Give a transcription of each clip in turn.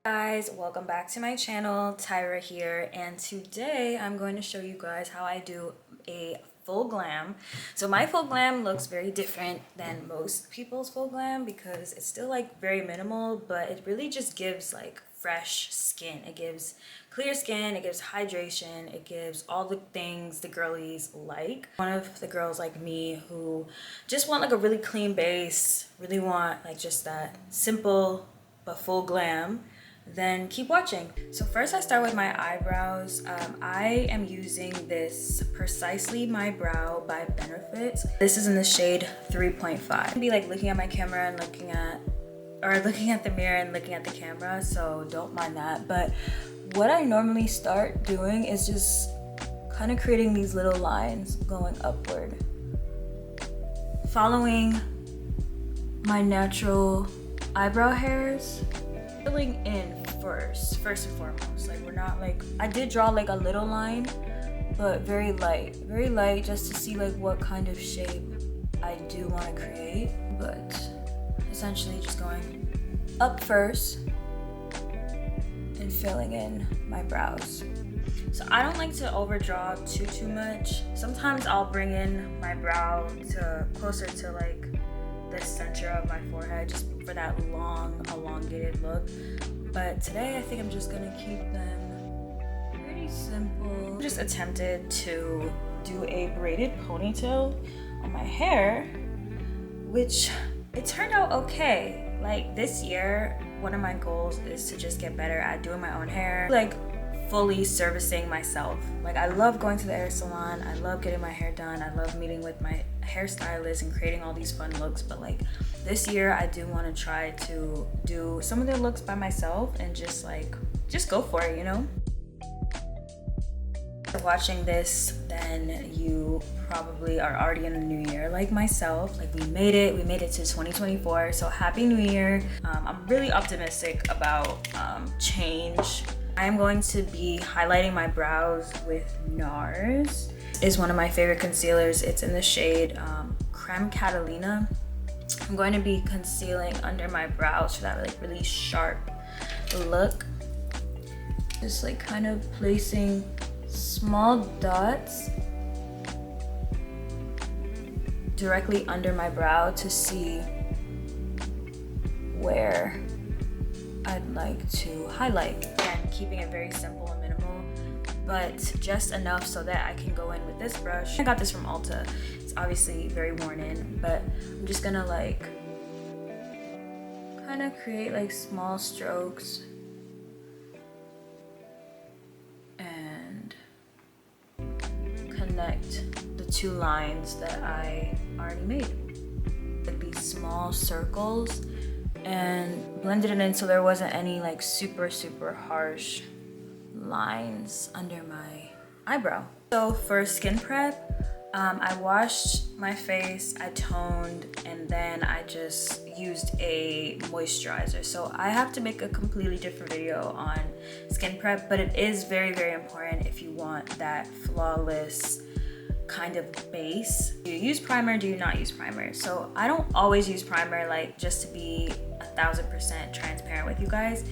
Guys, welcome back to my channel. Tyra here, and today I'm going to show you guys how I do a full glam. So my full glam looks very different than most people's full glam because it's still like very minimal, but it really just gives like fresh skin. It gives clear skin, it gives hydration, it gives all the things the girlies like. One of the girls like me who just want like a really clean base, really want like just that simple but full glam, then keep watching. So first I start with my eyebrows. I am using this Precisely My Brow by Benefit. This is in the shade 3.5. Be like looking at my camera and looking at the mirror and looking at the camera, so don't mind that. But what I normally start doing is just kind of creating these little lines going upward, following my natural eyebrow hairs, filling in first and foremost. Like, we're not like, I did draw like a little line, but very light, just to see like what kind of shape I do want to create. But essentially just going up first and filling in my brows. So I don't like to overdraw too much. Sometimes I'll bring in my brow to closer to like the center of my forehead, just for that long elongated look. But today I think I'm just gonna keep them pretty simple. I just attempted to do a braided ponytail on my hair, which it turned out okay. Like, this year, one of my goals is to just get better at doing my own hair, like fully servicing myself. Like, I love going to the hair salon, I love getting my hair done, I love meeting with my hairstylist and creating all these fun looks, but like this year I do want to try to do some of the looks by myself and just go for it, you know? Watching this, then you probably are already in the new year like myself. Like, we made it to 2024, so happy new year. I'm really optimistic about change. I am going to be highlighting my brows with NARS. Is one of my favorite concealers. It's in the shade Creme Catalina. I'm going to be concealing under my brows for that like really sharp look. Just like kind of placing small dots directly under my brow to see where I'd like to highlight. And keeping it very simple and minimal, but just enough so that I can go in with this brush. I got this from Ulta. It's obviously very worn in, but I'm just gonna like kind of create like small strokes and connect the two lines that I already made. Like these small circles, and blended it in so there wasn't any like super harsh lines under my eyebrow. So for skin prep, I washed my face, I toned, and then I just used a moisturizer. So I have to make a completely different video on skin prep, but it is very important if you want that flawless kind of base. Do you use primer? Do you not use primer? So I don't always use primer, like, just to be 1000% transparent with you guys,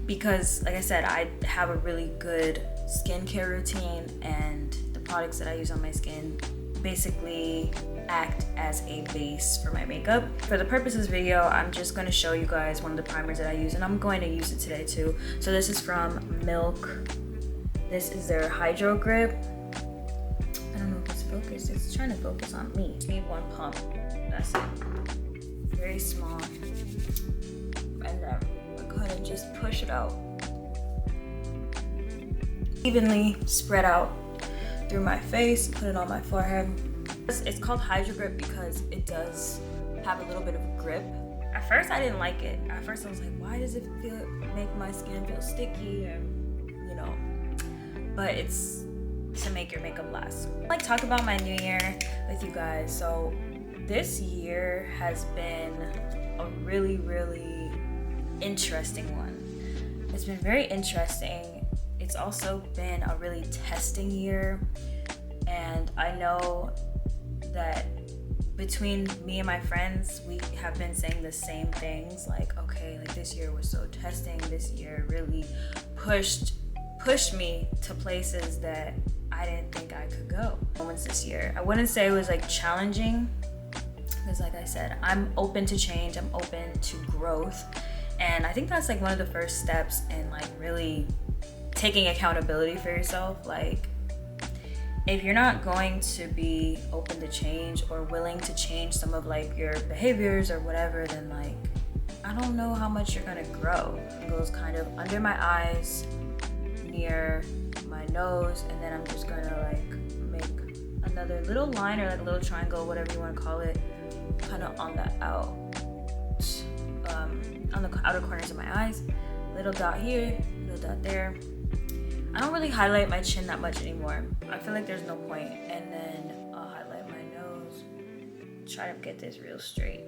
because like I said, I have a really good skincare routine, and the products that I use on my skin basically act as a base for my makeup. For the purpose of this video, I'm just going to show you guys one of the primers that I use, and I'm going to use it today too. So this is from Milk. This is their Hydro Grip. I don't know if it's focused. It's trying to focus on me. Just need one pump. That's it. Very small. And then I kind of just push it out. Evenly spread out through my face, put it on my forehead. It's called Hydro Grip because it does have a little bit of a grip. At first I didn't like it. At first I was like, why does it make my skin feel sticky, and you know, but it's to make your makeup last. I like talk about my new year with you guys. So this year has been a really interesting one. It's been very interesting. It's also been a really testing year, and I know that between me and my friends, we have been saying the same things, like, okay, like this year was so testing, this year really pushed me to places that I didn't think I could go. Moments this year, I wouldn't say it was like challenging, because like I said, I'm open to change, I'm open to growth, and I think that's like one of the first steps in like really taking accountability for yourself. Like, if you're not going to be open to change or willing to change some of like your behaviors or whatever, then like, I don't know how much you're gonna grow. It goes kind of under my eyes, near my nose, and then I'm just gonna like make another little line or like a little triangle, whatever you want to call it, kind of on the on the outer corners of my eyes. Little dot here, little dot there. I don't really highlight my chin that much anymore. I feel like there's no point. And then I'll highlight my nose. Try to get this real straight.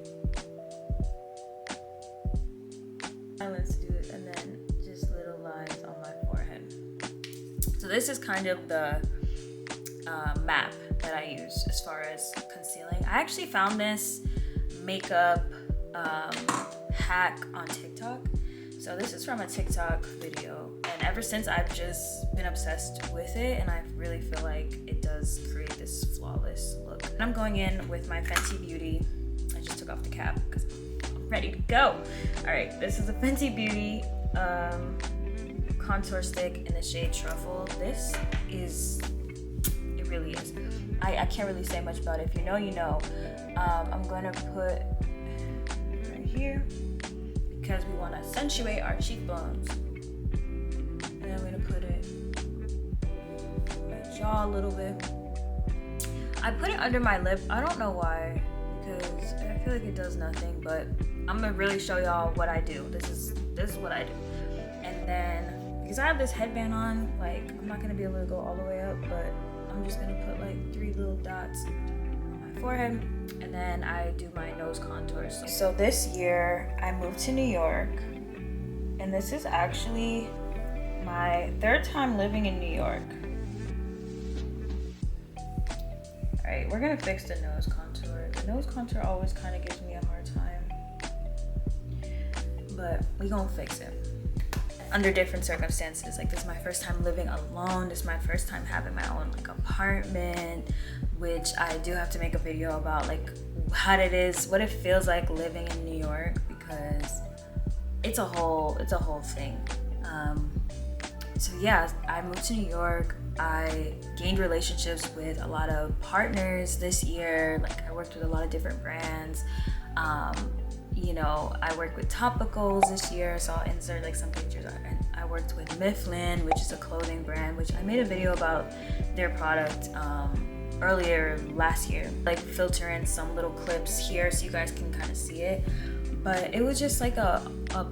Let's do it, and then just little lines on my forehead. So this is kind of the map that I use as far as concealing. I actually found this makeup hack on TikTok. So this is from a TikTok video, and ever since I've just been obsessed with it, and I really feel like it does create this flawless look. And I'm going in with my Fenty Beauty. I just took off the cap because I'm ready to go. All right, this is a Fenty Beauty contour stick in the shade Truffle. This is, it really is. I can't really say much about it. If you know, you know. I'm gonna put right here, because we want to accentuate our cheekbones. And then we're gonna put it on my jaw a little bit. I put it under my lip. I don't know why, because I feel like it does nothing, but I'm gonna really show y'all what I do. This is what I do. And then, because I have this headband on, like, I'm not gonna be able to go all the way up, but I'm just gonna put like 3 little dots on my forehead, and then I do my nose contours. So this year I moved to New York, and this is actually my 3rd time living in New York. All right, we're gonna fix the nose contour. The nose contour always kind of gives me a hard time, but we gonna fix it. Under different circumstances, like this is my first time living alone. This is my first time having my own like apartment, which I do have to make a video about, like what it feels like living in New York, because it's a whole thing. So yeah, I moved to New York. I gained relationships with a lot of partners this year. Like I worked with a lot of different brands. You know, I worked with Topicals this year, so I'll insert like some pictures. I worked with Mifflin, which is a clothing brand, which I made a video about their product earlier last year. Like filter in some little clips here so you guys can kind of see it. But it was just like a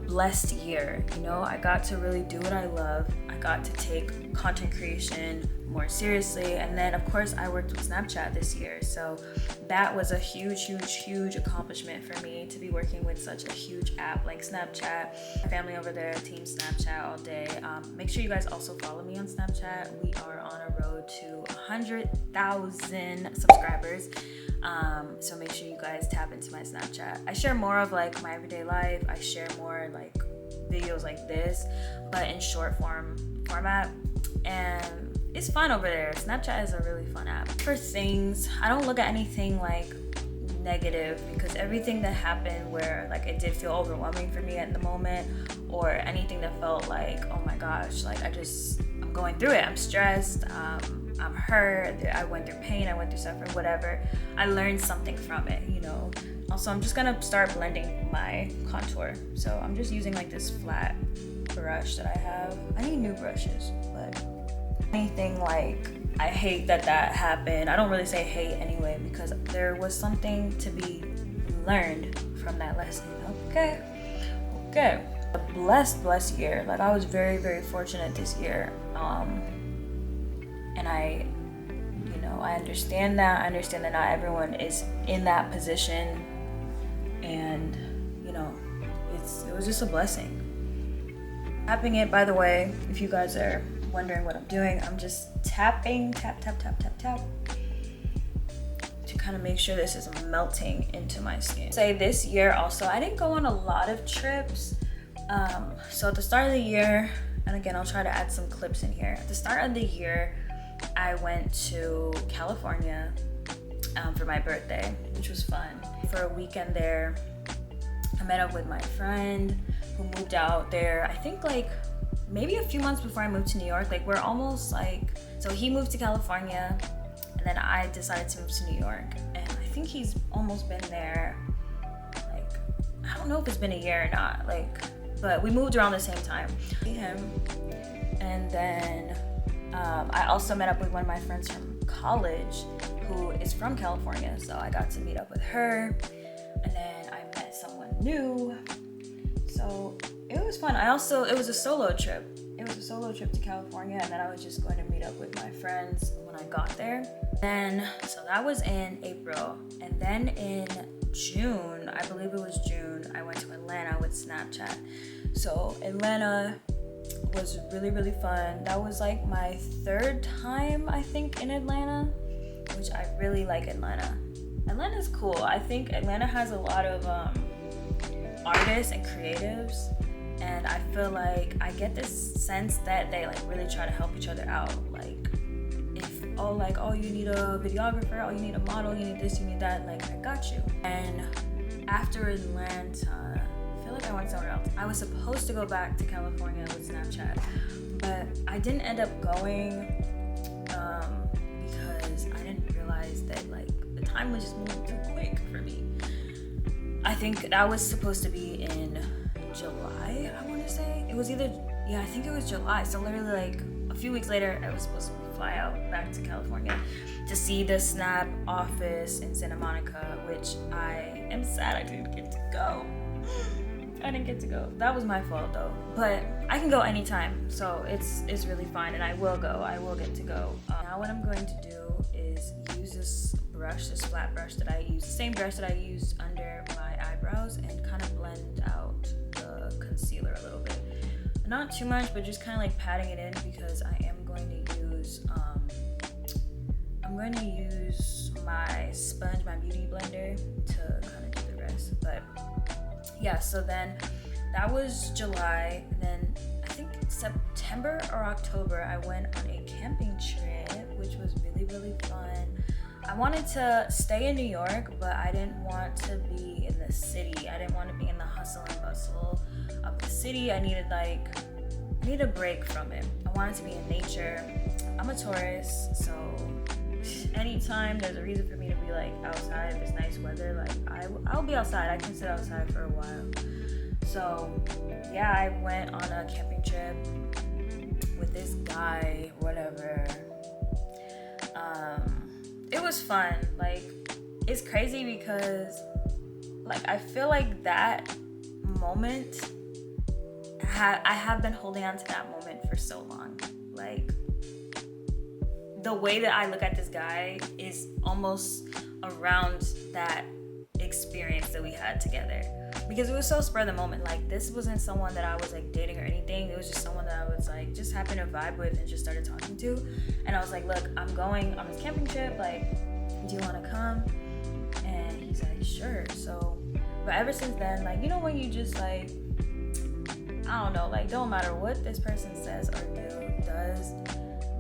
blessed year, you know? I got to really do what I love. I got to take content creation more seriously. And then of course I worked with Snapchat this year. So that was a huge accomplishment for me, to be working with such a huge app like Snapchat. My family over there, team Snapchat all day. Make sure you guys also follow me on Snapchat. We are on a road to 100,000 subscribers. So make sure you guys tap into my Snapchat. I share more of like my everyday life. I share more like videos like this, but in short format. And it's fun over there. Snapchat is a really fun app. For things, I don't look at anything like negative, because everything that happened where like it did feel overwhelming for me at the moment, or anything that felt like, oh my gosh, like I'm going through it, I'm stressed, I'm hurt, I went through pain, I went through suffering, whatever. I learned something from it, you know. Also, I'm just gonna start blending my contour. So I'm just using like this flat brush that I have. I need new brushes, but anything like, I hate that happened. I don't really say hate anyway, because there was something to be learned from that lesson. Okay. A blessed year. Like I was very fortunate this year. And I understand that. I understand that not everyone is in that position, and it was just a blessing. Tapping it, by the way, if you guys are wondering what I'm doing, I'm just tapping, tap to kind of make sure this is melting into my skin. Say this year also, I didn't go on a lot of trips. So at the start of the year, and again, I'll try to add some clips in here. At the start of the year, I went to California for my birthday, which was fun. For a weekend there, I met up with my friend who moved out there, I think like maybe a few months before I moved to New York. Like we're almost like, so he moved to California and then I decided to move to New York. And I think he's almost been there, like, I don't know if it's been a year or not, like, but we moved around the same time. Him. And then I also met up with one of my friends from college who is from California. So I got to meet up with her. And then I met someone new. So it was fun. It was a solo trip. It was a solo trip to California, and then I was just going to meet up with my friends when I got there. So that was in April. And then in June, I believe it was June, I went to Atlanta with Snapchat. So Atlanta was really, really fun. That was like my third time, I think, in Atlanta, which I really like Atlanta. Atlanta's cool. I think Atlanta has a lot of artists and creatives, and I feel like I get this sense that they like really try to help each other out. Like oh you need a videographer, oh you need a model, you need this, you need that, like I got you. And after Atlanta, I feel like I went somewhere else. I was supposed to go back to California with Snapchat, but I didn't end up going because I didn't realize that like the time was just moving too quick for me. I think that was supposed to be in July, I want to say. It was I think it was July. So literally like a few weeks later, I was supposed to fly out back to California to see the Snap office in Santa Monica, which I am sad I didn't get to go. I didn't get to go. That was my fault though. But I can go anytime, so it's really fine, and I will go. I will get to go. Now what I'm going to do is use this flat brush that I use, the same brush that I used under my eyebrows, and kind of blend out the concealer a little bit. Not too much, but just kind of like patting it in, because I am going to use my sponge, my beauty blender, to kind of do the rest. But yeah, so then that was July, and then I think September or October I went on a camping trip, which was really, really fun. I wanted to stay in New York, but I didn't want to be in the city. I didn't want to be in the hustle and bustle of the city. I needed a break from it. I wanted to be in nature. I'm a tourist, so anytime there's a reason for me to be like outside, if it's nice weather, like I'll be outside. I can sit outside for a while. So yeah, I went on a camping trip with this guy, whatever. It was fun. Like, it's crazy because like I feel like that moment, I have been holding on to that moment for so long. Like, the way that I look at this guy is almost around that experience that we had together, because it was so spur of the moment. Like, this wasn't someone that I was like dating or anything. It was just someone that I was like just happened to vibe with and just started talking to. And I was like, look, I'm going on this camping trip, like, do you want to come? And he's like, sure. So, but ever since then, like, you know, when you just like, I don't know, like, don't matter what this person says or does,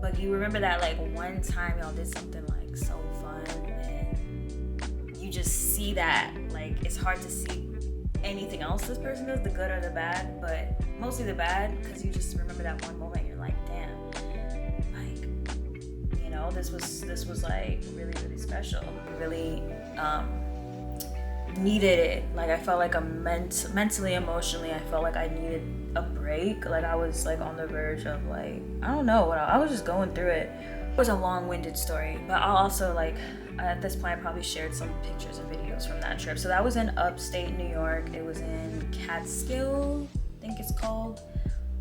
but you remember that like one time y'all did something like so fun, and you just see that, like, it's hard to see anything else this person does, the good or the bad, but mostly the bad, because you just remember that one moment and you're like, damn, like, you know, this was like really, really special. Really needed it. Like, I felt like mentally, emotionally, I felt like I needed a break. Like, I was like on the verge of like, I don't know what I was just going through it. It was a long-winded story, but I'll also like, at this point I probably shared some pictures and videos from that trip. So that was in upstate New York. It was in Catskill, I think it's called.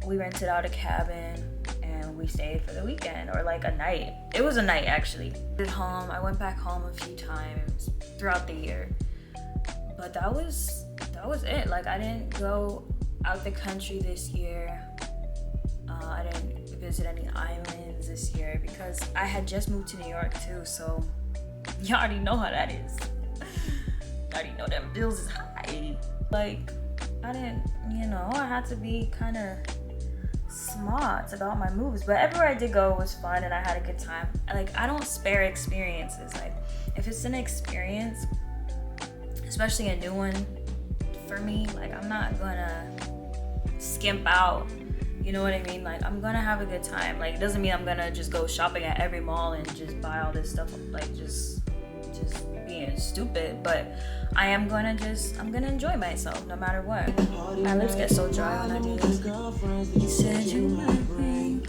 We rented out a cabin and we stayed for the weekend, or like a night. It was a night actually. I went back home a few times throughout the year, but that was it. Like, I didn't go out the country this year. I didn't visit any islands this year because I had just moved to New York too, so You already know how that is. You already know them bills is high. Like, I didn't, I had to be kind of smart about my moves. But everywhere I did go was fun and I had a good time. Like, I don't spare experiences. Like, if it's an experience, especially a new one for me, like, I'm not gonna skimp out. You know what I mean? Like, I'm gonna have a good time. Like, it doesn't mean I'm gonna just go shopping at every mall and just buy all this stuff, like just being stupid. But I am gonna I'm gonna enjoy myself no matter what. My lips get so dry when I do this. You said you might be.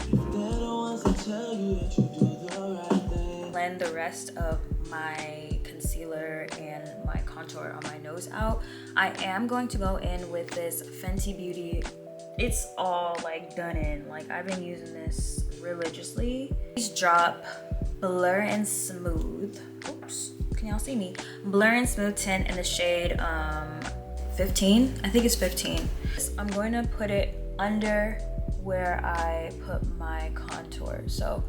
Blend the rest of my concealer and my contour on my nose out. I am going to go in with this Fenty Beauty. It's all like done in. Like, I've been using this religiously. Please drop Blur and Smooth. Oops, can y'all see me? Blur and Smooth tint in the shade 15. I think it's 15. I'm going to put it under where I put my contour. So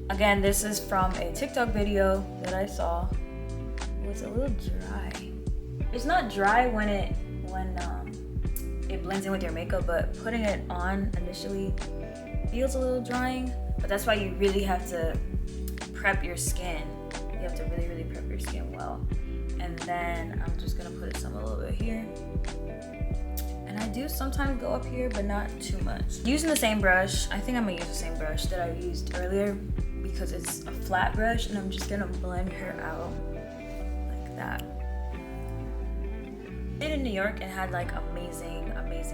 again, this is from a TikTok video that I saw. It's a little dry. It's not dry when it blends in with your makeup, but putting it on initially feels a little drying. But that's why you really have to prep your skin. You have to really, really prep your skin well. And then I'm just gonna put some a little bit here. And I do sometimes go up here, but not too much. Using the same brush, I think I'm gonna use the same brush that I used earlier because it's a flat brush, and I'm just gonna blend her out like that. I stayed in New York and had like amazing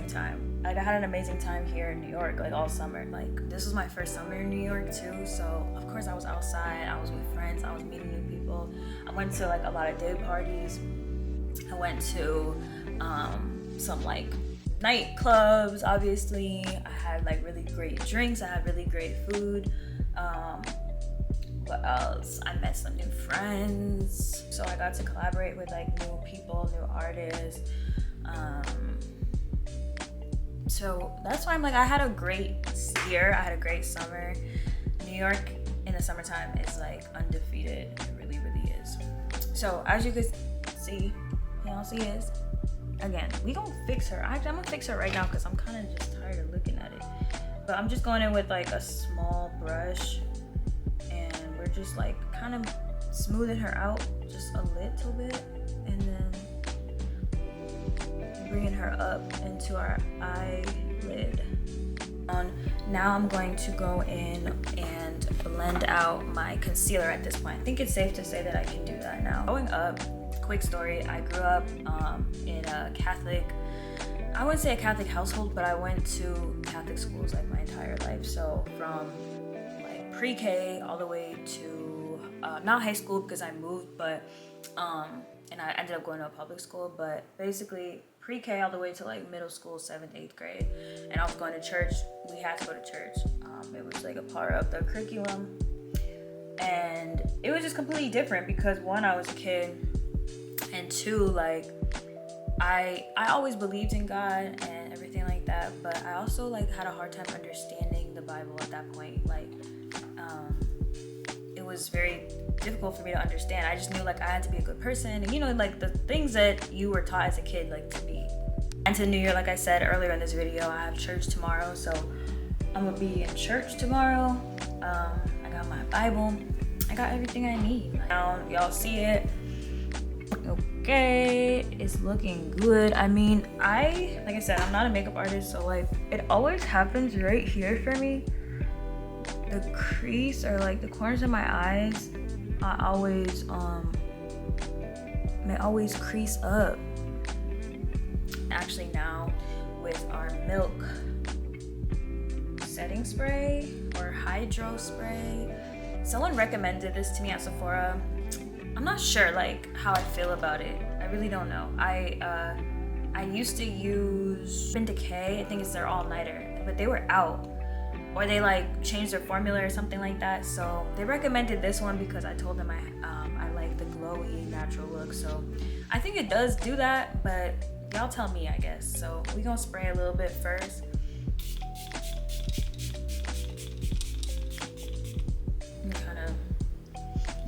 time. Like, I had an amazing time here in New York, like all summer. Like, this was my first summer in New York too, so of course I was outside, I was with friends, I was meeting new people. I went to like a lot of day parties. I went to some like nightclubs, obviously. I had like really great drinks, I had really great food. What else? I met some new friends. So I got to collaborate with like new people, new artists. So that's why I'm like, I had a great year. I had a great summer. New York in the summertime is like undefeated. It really, really is. So as you can see, y'all see is, again, we gonna fix her. I'm gonna fix her right now because I'm kind of just tired of looking at it. But I'm just going in with like a small brush, and we're just like kind of smoothing her out just a little bit, and then bringing her up into our eyelid. Now I'm going to go in and blend out my concealer at this point. I think it's safe to say that I can do that now. Going up, quick story, I grew up in a Catholic, I wouldn't say a Catholic household, but I went to Catholic schools like my entire life. So from like pre-K all the way to, not high school because I moved, but, and I ended up going to a public school, but basically pre-K all the way to like middle school, 7th, 8th grade. And I was going to church. We had to go to church. It was like a part of the curriculum. And it was just completely different because one, I was a kid, and two, like I always believed in God and everything like that, but I also like had a hard time understanding the Bible at that point. Like it was very difficult for me to understand. I just knew like I had to be a good person, and like the things that you were taught as a kid, like to be. And to New Year, like I said earlier in this video, I have church tomorrow, so I'm gonna be in church tomorrow. I got my Bible, I got everything I need. Now y'all see it. Okay, it's looking good. I mean, like I said, I'm not a makeup artist, so like it always happens right here for me. The crease or like the corners of my eyes, I always may always crease up. Actually now with our Milk setting spray or hydro spray, someone recommended this to me at Sephora. I'm not sure like how I feel about it. I really don't know. I used to use Urban Decay. I think it's their all-nighter, but they were out, or they like changed their formula or something like that. So they recommended this one because I told them I like the glowy natural look. So I think it does do that, but y'all tell me, I guess. So we gonna spray a little bit first.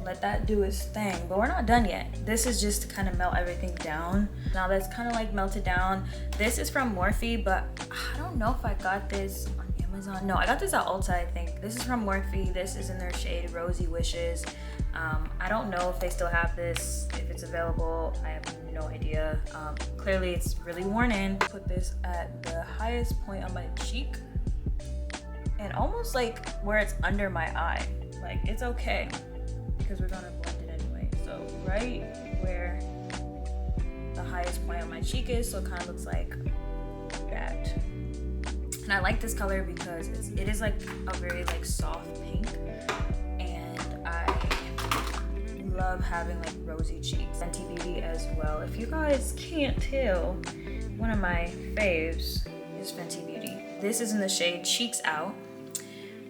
let that do its thing. But we're not done yet. This is just to kind of melt everything down. Now that's kind of like melted down. This is from Morphe, but I don't know if I got this on Amazon. No, I got this at Ulta, I think. This is from Morphe. This is in their shade Rosy Wishes. I don't know if they still have this, if it's available. I have no idea. Clearly it's really worn in. Put this at the highest point on my cheek and almost like where it's under my eye. Like, it's okay because we're gonna blend it anyway. So right where the highest point on my cheek is, so it kind of looks like that. And I like this color because it is like a very like soft pink, and I love having like rosy cheeks. Fenty Beauty as well. If you guys can't tell, one of my faves is Fenty Beauty. This is in the shade Cheeks Out,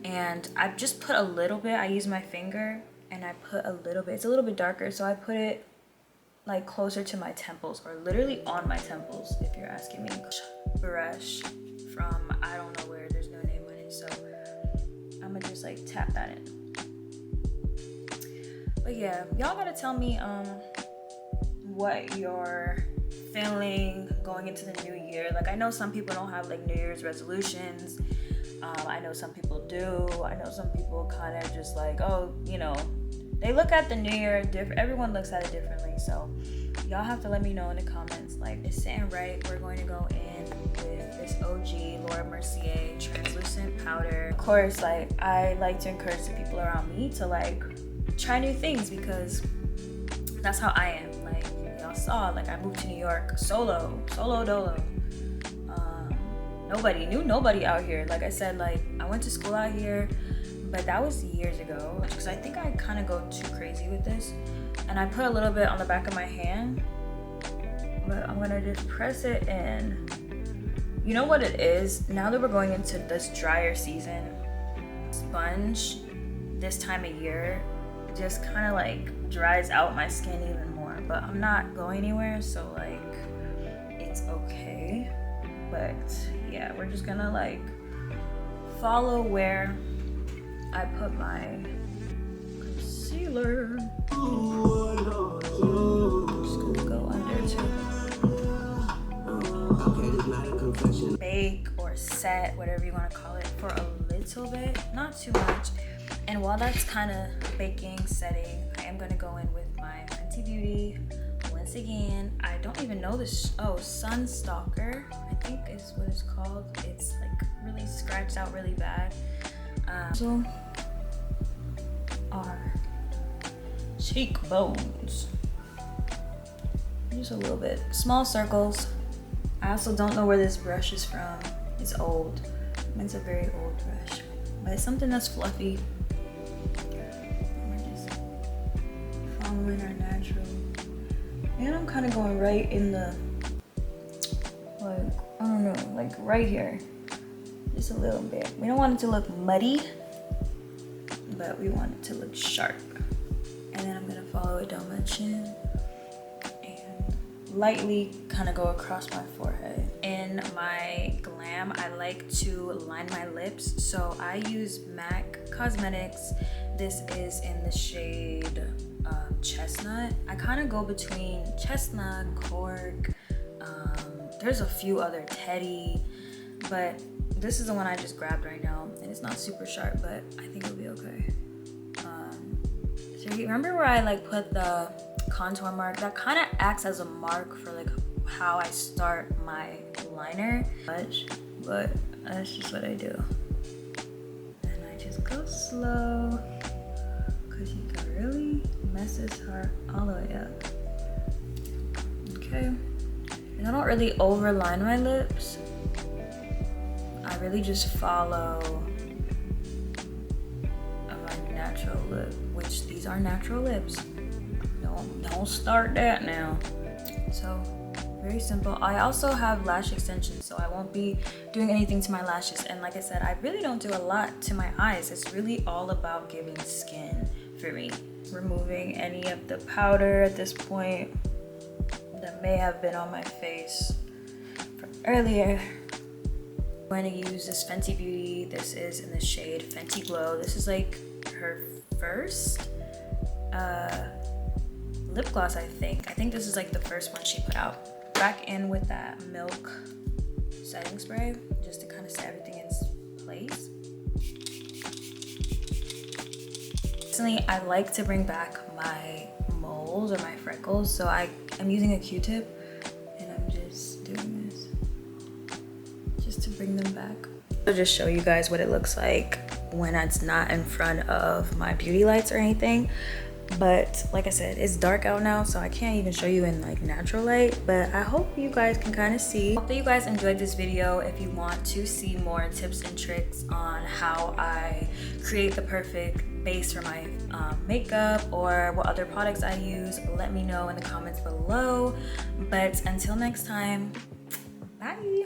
and I've just put a little bit. I use my finger and I put a little bit. It's a little bit darker, so I put it like closer to my temples, or literally on my temples if you're asking me. Brush from I don't know where, there's no name on it, so I'm gonna just like tap that in. But yeah, y'all gotta tell me what you're feeling going into the new year. Like, I know some people don't have like New Year's resolutions. I know some people do. I know some people kind of just like, oh, you know, they look at the new year different. Everyone looks at it differently. So y'all have to let me know in the comments, like, is sitting right? We're going to go in with this OG Laura Mercier translucent powder. Of course, like, I like to encourage the people around me to like try new things, because that's how I am. Like, y'all saw, like, I moved to New York solo dolo. Nobody out here. Like I said, like, I went to school out here, but that was years ago, because I think I kind of go too crazy with this. And I put a little bit on the back of my hand, but I'm gonna just press it in. You know what it is? Now that we're going into this drier season, sponge this time of year just kind of like dries out my skin even more. But I'm not going anywhere, so like, it's okay. But yeah, we're just gonna like follow where I put my concealer. Just gonna go under to bake or set, whatever you want to call it, for a little bit, not too much. And while that's kind of baking, setting, I am gonna go in with my Fenty Beauty. Once again, I don't even know this. Oh, Sun Stalker, I think is what it's called. It's like really scratched out really bad. So our cheekbones, just a little bit, small circles. I also don't know where this brush is from. It's old. It's a very old brush, but it's something that's fluffy. We're just following our natural. And I'm kind of going right in the, like, I don't know, like right here. Just a little bit. We don't want it to look muddy, but we want it to look sharp. And then I'm gonna follow it down my chin and lightly kind of go across my forehead. In my Glam, I like to line my lips, so I use MAC Cosmetics. This is in the shade Chestnut. I kind of go between Chestnut, Cork, there's a few other, Teddy, but this is the one I just grabbed right now, and it's not super sharp, but I think it'll be okay. So you remember where I like put the contour mark? That kind of acts as a mark for like how I start my liner, but that's just what I do. And I just go slow, because you can really mess this heart all the way up. Okay, and I don't really overline my lips. I really just follow my natural lip, which these are natural lips. Don't start that now. So very simple. I also have lash extensions, so I won't be doing anything to my lashes. And like I said, I really don't do a lot to my eyes. It's really all about giving skin for me. Removing any of the powder at this point that may have been on my face from earlier. I'm going to use this Fenty Beauty. This is in the shade Fenty Glow. This is like her first lip gloss, I think this is like the first one she put out. Back in with that Milk setting spray just to kind of set everything in place. Personally, I like to bring back my moles or my freckles, so I'm using a Q-tip and I'm just doing this just to bring them back. I'll just show you guys what it looks like when it's not in front of my beauty lights or anything. But like I said, it's dark out now, so I can't even show you in like natural light, but I hope you guys can kind of see. Hope that you guys enjoyed this video. If you want to see more tips and tricks on how I create the perfect base for my makeup, or what other products I use, let me know in the comments below. But until next time, bye.